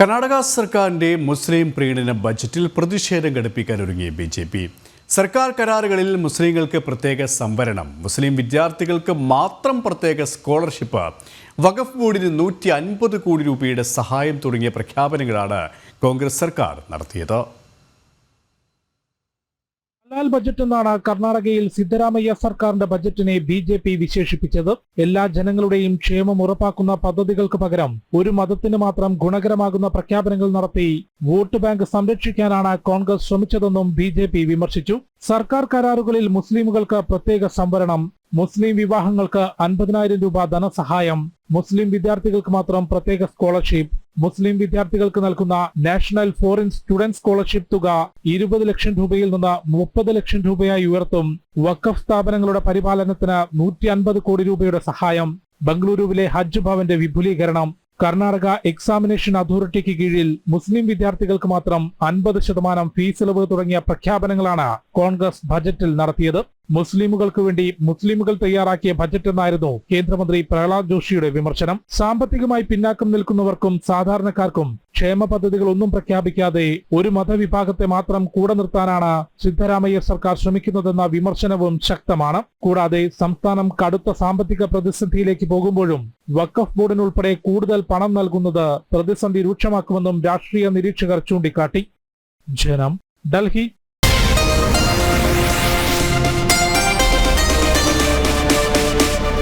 കർണാടക സർക്കാരിന്റെ മുസ്ലിം പ്രീണന ബജറ്റിൽ പ്രതിഷേധം ഘടിപ്പിക്കാൻ ഒരുങ്ങി ബി.ജെ.പി. സർക്കാർ കരാറുകളിൽ മുസ്ലിങ്ങൾക്ക് പ്രത്യേക സംവരണം, മുസ്ലിം വിദ്യാർത്ഥികൾക്ക് മാത്രം പ്രത്യേക സ്കോളർഷിപ്പ്, വഖഫ് ബോർഡിന് 150 കോടി രൂപയുടെ സഹായം തുടങ്ങിയ പ്രഖ്യാപനങ്ങളാണ് കോൺഗ്രസ് സർക്കാർ നടത്തിയത്. ഹലാൽ ബജറ്റ് എന്നാണ് കർണാടകയിൽ സിദ്ധരാമയ്യ സർക്കാരിന്റെ ബജറ്റിനെ ബി.ജെ.പി. വിശേഷിപ്പിച്ചത്. എല്ലാ ജനങ്ങളുടെയും ക്ഷേമം ഉറപ്പാക്കുന്ന പദ്ധതികൾക്ക് പകരം ഒരു മതത്തിന് മാത്രം ഗുണകരമാകുന്ന പ്രഖ്യാപനങ്ങൾ നടത്തി വോട്ട് ബാങ്ക് സംരക്ഷിക്കാനാണ് കോൺഗ്രസ് ശ്രമിച്ചതെന്നും ബി.ജെ.പി. വിമർശിച്ചു. സർക്കാർ കരാറുകളിൽ മുസ്ലിമുകൾക്ക് പ്രത്യേക സംവരണം, മുസ്ലിം വിവാഹങ്ങൾക്ക് 50,000 രൂപ ധനസഹായം, മുസ്ലിം വിദ്യാർത്ഥികൾക്ക് മാത്രം പ്രത്യേക സ്കോളർഷിപ്പ്, മുസ്ലിം വിദ്യാർത്ഥികൾക്ക് നൽകുന്ന നാഷണൽ ഫോറിൻ സ്റ്റുഡന്റ് സ്കോളർഷിപ്പ് തുക 20 ലക്ഷം രൂപയിൽ നിന്ന് 30 ലക്ഷം രൂപയായി ഉയർത്തും, വഖഫ് സ്ഥാപനങ്ങളുടെ പരിപാലനത്തിന് 150 കോടി രൂപയുടെ സഹായം, ബംഗളൂരുവിലെ ഹജ്ജ് ഭവന്റെ വിപുലീകരണം, കർണാടക എക്സാമിനേഷൻ അതോറിറ്റിക്ക് കീഴിൽ മുസ്ലിം വിദ്യാർത്ഥികൾക്ക് മാത്രം 50% ഫീസ് ഇളവ് തുടങ്ങിയ പ്രഖ്യാപനങ്ങളാണ് കോൺഗ്രസ് ബജറ്റിൽ നടത്തിയത്. മുസ്ലിമുകൾക്ക് വേണ്ടി മുസ്ലിമുകൾ തയ്യാറാക്കിയ ബജറ്റ് എന്നായിരുന്നു കേന്ദ്രമന്ത്രി പ്രഹ്ലാദ് ജോഷിയുടെ വിമർശനം. സാമ്പത്തികമായി പിന്നാക്കം നിൽക്കുന്നവർക്കും സാധാരണക്കാർക്കും ക്ഷേമ പദ്ധതികൾ ഒന്നും പ്രഖ്യാപിക്കാതെ ഒരു മതവിഭാഗത്തെ മാത്രം കൂടെ നിർത്താനാണ് സിദ്ധരാമയ്യ സർക്കാർ ശ്രമിക്കുന്നതെന്ന വിമർശനവും ശക്തമാണ്. കൂടാതെ സംസ്ഥാനം കടുത്ത സാമ്പത്തിക പ്രതിസന്ധിയിലേക്ക് പോകുമ്പോഴും വഖഫ് ബോർഡിനുൾപ്പെടെ കൂടുതൽ പണം നൽകുന്നത് പ്രതിസന്ധി രൂക്ഷമാക്കുമെന്നും രാഷ്ട്രീയ നിരീക്ഷകർ ചൂണ്ടിക്കാട്ടി. ജനം, ഡൽഹി.